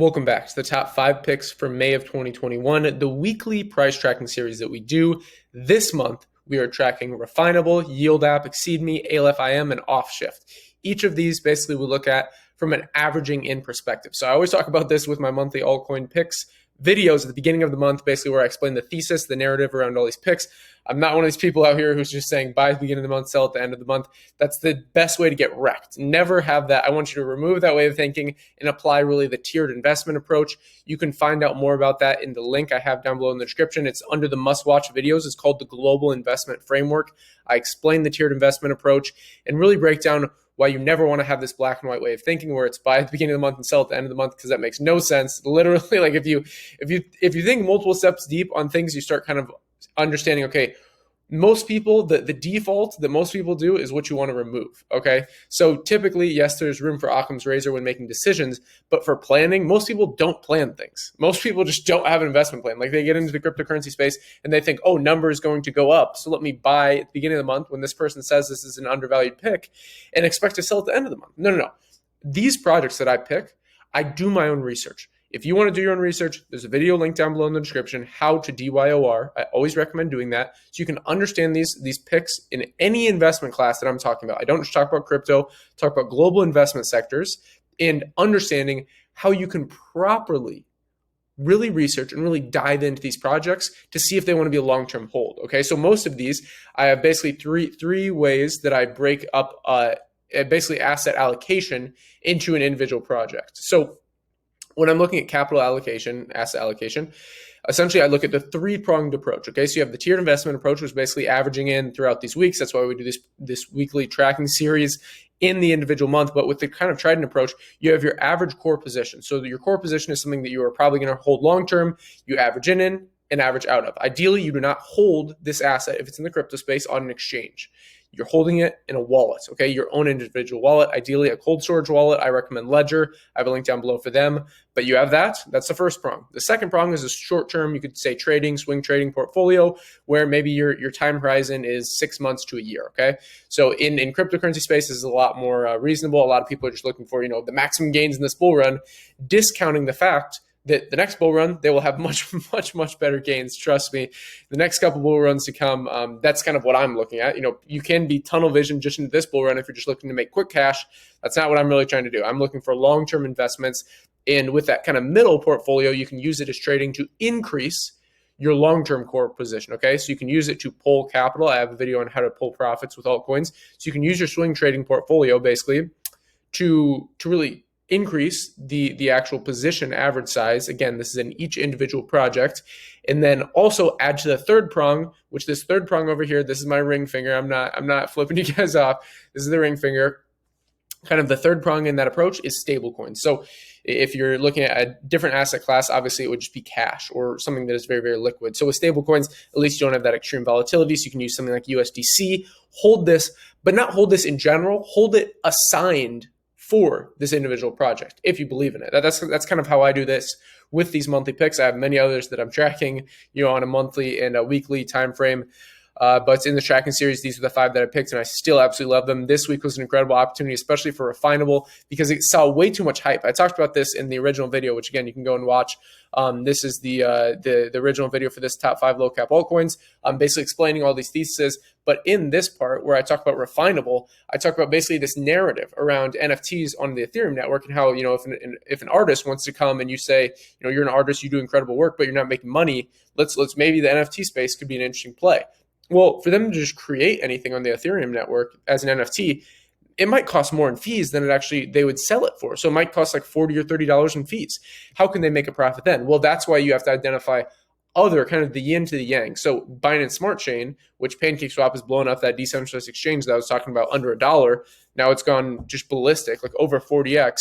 Welcome back to the top 5 picks for May of 2021, the weekly price tracking series that we do. This month, we are tracking Refinable, Yield App, Exeedme, Aleph.im, and Offshift. Each of these basically we look at from an averaging in perspective. So I always talk about this with my monthly altcoin picks videos at the beginning of the month, basically where I explain the thesis, the narrative around all these picks. I'm not one of these people out here who's just saying buy at the beginning of the month, sell at the end of the month. That's the best way to get wrecked. Never have that. I want you to remove that way of thinking and apply really the tiered investment approach. You can find out more about that in the link I have down below in the description. It's under the must-watch videos. It's called the Global Investment Framework. I explain the tiered investment approach and really break down why you never want to have this black and white way of thinking where it's buy at the beginning of the month and sell at the end of the month, because that makes no sense. Literally, like if you think multiple steps deep on things, you start kind of understanding, okay, most people, the default that most people do is what you want to remove, okay? So typically, yes, there's room for Occam's razor when making decisions, but for planning, most people don't plan things. Most people just don't have an investment plan. Like they get into the cryptocurrency space and they think, oh, number is going to go up, so let me buy at the beginning of the month when this person says this is an undervalued pick and expect to sell at the end of the month. No. These projects that I pick, I do my own research. If you want to do your own research, there's a video link down below in the description, how to DYOR. I always recommend doing that so you can understand these picks in any investment class that I'm talking about. I don't just talk about crypto, talk about global investment sectors and understanding how you can properly really research and really dive into these projects to see if they want to be a long-term hold. Okay, so most of these, I have basically three ways that I break up basically asset allocation into an individual project. So when I'm looking at capital allocation, asset allocation, essentially I look at the three-pronged approach. Okay, so you have the tiered investment approach, which is basically averaging in throughout these weeks. That's why we do this weekly tracking series in the individual month. But with the kind of Trident approach, you have your average core position. So your core position is something that you are probably going to hold long-term. You average in and average out of. Ideally, you do not hold this asset if it's in the crypto space on an exchange. You're holding it in a wallet, okay? Your own individual wallet, ideally a cold storage wallet. I recommend Ledger. I have a link down below for them. But you have that. That's the first prong. The second prong is a short-term, you could say trading, swing trading portfolio, where maybe your time horizon is 6 months to a year, okay? So in cryptocurrency space, this is a lot more reasonable. A lot of people are just looking for, the maximum gains in this bull run, discounting the fact that the next bull run, they will have much better gains. Trust me, the next couple bull runs to come, that's kind of what I'm looking at. You can be tunnel vision just into this bull run if you're just looking to make quick cash. That's not what I'm really trying to do. I'm looking for long-term investments. And with that kind of middle portfolio, you can use it as trading to increase your long-term core position, okay? So you can use it to pull capital. I have a video on how to pull profits with altcoins. So you can use your swing trading portfolio basically to really increase the actual position average size. Again, this is in each individual project. And then also add to the third prong, which this third prong over here, this is my ring finger. I'm not flipping you guys off. This is the ring finger. Kind of the third prong in that approach is stablecoins. So if you're looking at a different asset class, obviously it would just be cash or something that is very, very liquid. So with stablecoins, at least you don't have that extreme volatility. So you can use something like USDC, hold this, but not hold this in general, hold it assigned for this individual project, if you believe in it. That's kind of how I do this with these monthly picks. I have many others that I'm tracking, on a monthly and a weekly time frame. But in the tracking series, these are the 5 that I picked, and I still absolutely love them. This week was an incredible opportunity, especially for Refinable, because it saw way too much hype. I talked about this in the original video, which again, you can go and watch. This is the original video for this top 5 low cap altcoins. I'm basically explaining all these theses. But in this part where I talk about Refinable, I talk about basically this narrative around NFTs on the Ethereum network and how, if an artist wants to come and you say, you're an artist, you do incredible work, but you're not making money. Let's maybe the NFT space could be an interesting play. Well, for them to just create anything on the Ethereum network as an NFT, it might cost more in fees than they would sell it for. So it might cost like $40 or $30 in fees. How can they make a profit then? Well, that's why you have to identify other kind of the yin to the yang. So Binance Smart Chain, which PancakeSwap has blown up, that decentralized exchange that I was talking about, under $1. Now it's gone just ballistic, like over 40x.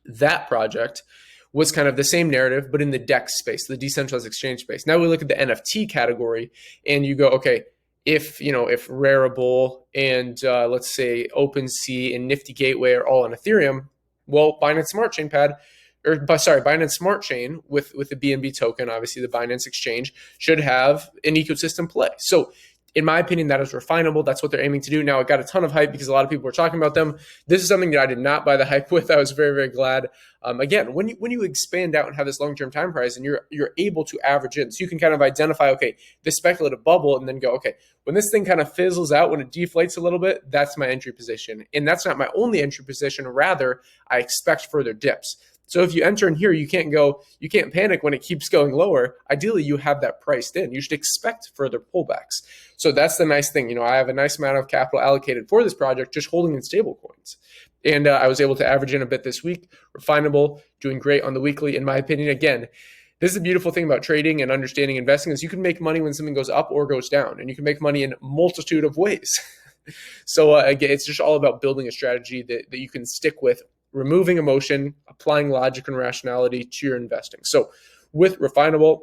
That project was kind of the same narrative, but in the DEX space, the decentralized exchange space. Now we look at the NFT category and you go, okay, if Rarible and let's say OpenSea and Nifty Gateway are all on Ethereum, well, Binance Smart Chain Binance Smart Chain with the BNB token, obviously the Binance exchange, should have an ecosystem play. So In my opinion, that is Refinable. That's what they're aiming to do. Now, it got a ton of hype because a lot of people were talking about them. This is something that I did not buy the hype with. I was very, very glad. Again, when you expand out and have this long-term time horizon, you're able to average in. So you can kind of identify, okay, this speculative bubble, and then go, okay, when this thing kind of fizzles out, when it deflates a little bit, that's my entry position. And that's not my only entry position. Rather, I expect further dips. So if you enter in here, you can't panic when it keeps going lower. Ideally, you have that priced in. You should expect further pullbacks. So that's the nice thing. I have a nice amount of capital allocated for this project, just holding in stable coins. And I was able to average in a bit this week. Refinable, doing great on the weekly, in my opinion. Again, this is the beautiful thing about trading and understanding investing is you can make money when something goes up or goes down, and you can make money in a multitude of ways. So again, it's just all about building a strategy that you can stick with, removing emotion, applying logic and rationality to your investing. So with Refinable,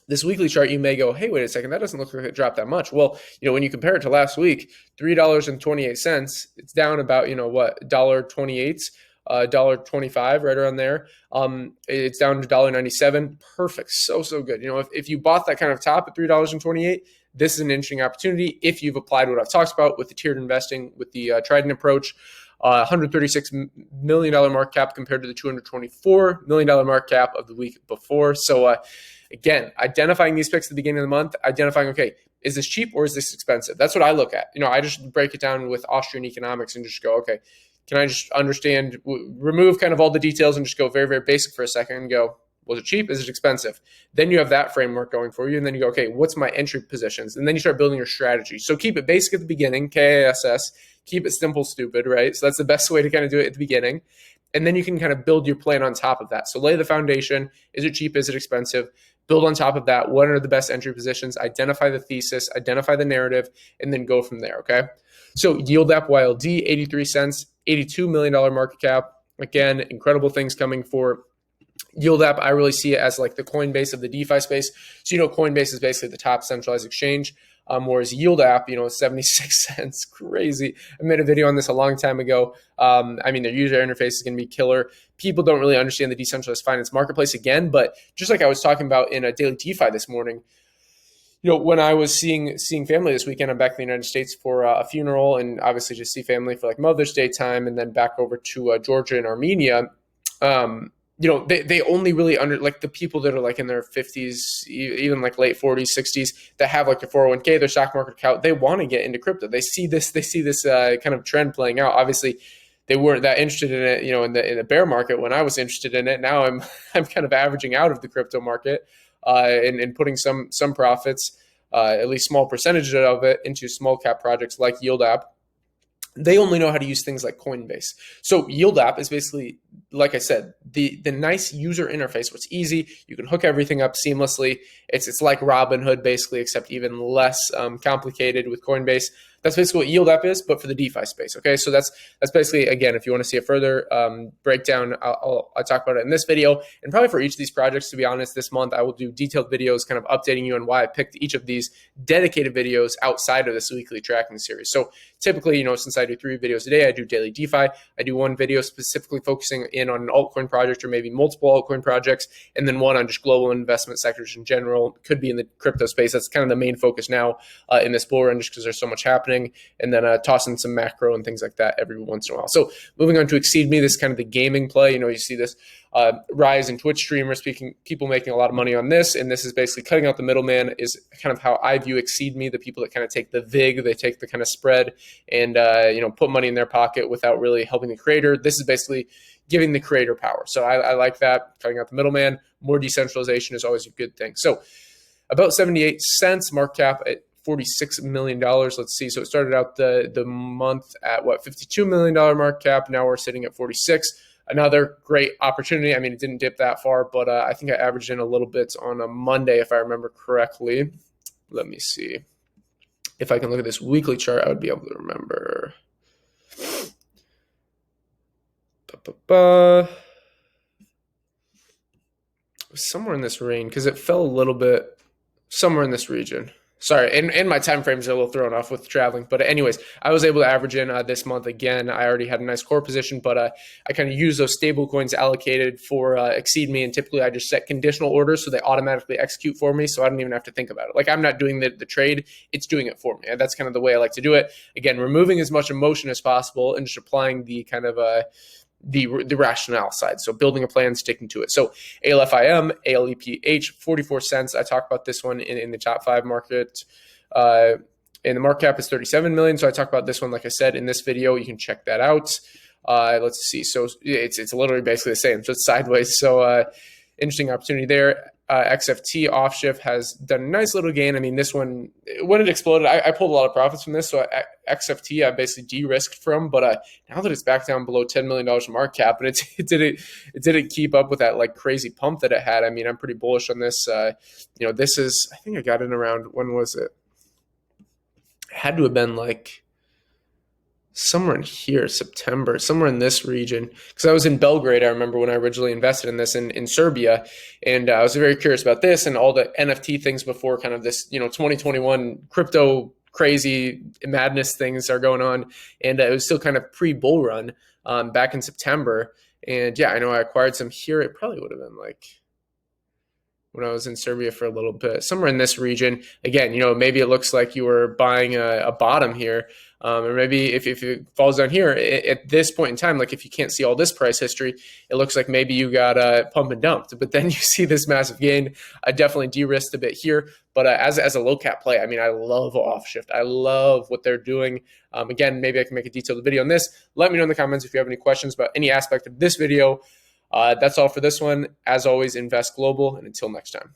this weekly chart, you may go, hey, wait a second, that doesn't look like it dropped that much. Well, when you compare it to last week, $3.28, it's down about, $1.28, $1.25, right around there. It's down to $1.97. Perfect. So good. If you bought that kind of top at $3.28, this is an interesting opportunity if you've applied what I've talked about with the tiered investing, with the Trident approach. $136 million market cap compared to the $224 million market cap of the week before. So again, identifying these picks at the beginning of the month, identifying, okay, is this cheap or is this expensive? That's what I look at. I just break it down with Austrian economics and just go, okay, can I just understand, remove kind of all the details and just go very, very basic for a second and go, was it cheap? Is it expensive? Then you have that framework going for you. And then you go, okay, what's my entry positions? And then you start building your strategy. So keep it basic at the beginning, KASS, keep it simple, stupid, right? So that's the best way to kind of do it at the beginning. And then you can kind of build your plan on top of that. So lay the foundation. Is it cheap? Is it expensive? Build on top of that. What are the best entry positions? Identify the thesis, identify the narrative, and then go from there, okay? So Yield App YLD, 83 cents, $82 million market cap. Again, incredible things coming for Yield App. I really see it as like the Coinbase of the DeFi space. So, Coinbase is basically the top centralized exchange, whereas Yield App, 76 cents, crazy. I made a video on this a long time ago. Their user interface is going to be killer. People don't really understand the decentralized finance marketplace again, but just like I was talking about in a daily DeFi this morning, when I was seeing family this weekend, I'm back in the United States for a funeral and obviously just see family for like Mother's Day time and then back over to Georgia and Armenia. They only really like the people that are like in their 50s, even like late 40s, 60s that have like their 401k, their stock market account. They want to get into crypto. They see this kind of trend playing out. Obviously, they weren't that interested in it, in the bear market when I was interested in it. Now I'm kind of averaging out of the crypto market and putting some profits, at least small percentages of it, into small cap projects like Yield App. They only know how to use things like Coinbase. So Yield App is basically, like I said, the nice user interface where it's easy. You can hook everything up seamlessly. It's like Robinhood basically, except even less complicated with Coinbase. That's basically what Yield App is, but for the DeFi space. Okay, so that's basically, again, if you want to see a further breakdown, I'll talk about it in this video. And probably for each of these projects, to be honest, this month I will do detailed videos kind of updating you on why I picked each of these dedicated videos outside of this weekly tracking series. So typically, since I do 3 videos a day, I do daily DeFi. I do one video specifically focusing in on an altcoin project or maybe multiple altcoin projects, and then one on just global investment sectors in general. Could be in the crypto space. That's kind of the main focus now in this bull run, just because there's so much happening. And then toss in some macro and things like that every once in a while. So moving on to Exeedme, this is kind of the gaming play. You see this rise in Twitch streamers, people making a lot of money on this. And this is basically cutting out the middleman, is kind of how I view Exeedme, the people that kind of take the VIG, they take the kind of spread and, put money in their pocket without really helping the creator. This is basically giving the creator power. So I like that, cutting out the middleman. More decentralization is always a good thing. So about 78 cents market cap at $46 million. Let's see. So it started out the month at $52 million market cap. Now we're sitting at 46. Another great opportunity. It didn't dip that far, but I think I averaged in a little bit on a Monday, if I remember correctly. Let me see. If I can look at this weekly chart, I would be able to remember. Somewhere in this range, because it fell a little bit somewhere in this region. Sorry, and my time frames are a little thrown off with traveling. But anyways, I was able to average in this month again. I already had a nice core position, but I kind of use those stable coins allocated for Exeedme, and typically I just set conditional orders so they automatically execute for me, so I don't even have to think about it. Like I'm not doing the trade, it's doing it for me. And that's kind of the way I like to do it. Again, removing as much emotion as possible and just applying the kind of the rationale side. So building a plan, sticking to it. So Aleph.im, ALEPH, 44 cents. I talk about this one in the top 5 market. And the market cap is 37 million. So I talk about this one, like I said, in this video. You can check that out. Let's see. So it's literally basically the same. So it's sideways. So interesting opportunity there. XFT Offshift has done a nice little gain. I mean, this one, when it exploded, I pulled a lot of profits from this. So XFT, I basically de-risked from. But now that it's back down below $10 million in market cap, and it didn't keep up with that like crazy pump that it had. I mean, I'm pretty bullish on this. This is, I think I got in around, when was it? It had to have been like somewhere in here, September, somewhere in this region, because I was in Belgrade. I remember when I originally invested in this in Serbia, and I was very curious about this and all the NFT things before kind of this, 2021 crypto crazy madness things are going on, and it was still kind of pre-bull run back in September. And yeah, I know I acquired some here. It probably would have been like when I was in Serbia for a little bit, somewhere in this region. Again, maybe it looks like you were buying a bottom here. Or maybe if it falls down here at this point in time, like if you can't see all this price history, it looks like maybe you got pump and dumped. But then you see this massive gain. I definitely de-risked a bit here. But as a low cap play, I mean, I love Offshift. I love what they're doing. Again, maybe I can make a detailed video on this. Let me know in the comments if you have any questions about any aspect of this video. That's all for this one. As always, invest global, and until next time.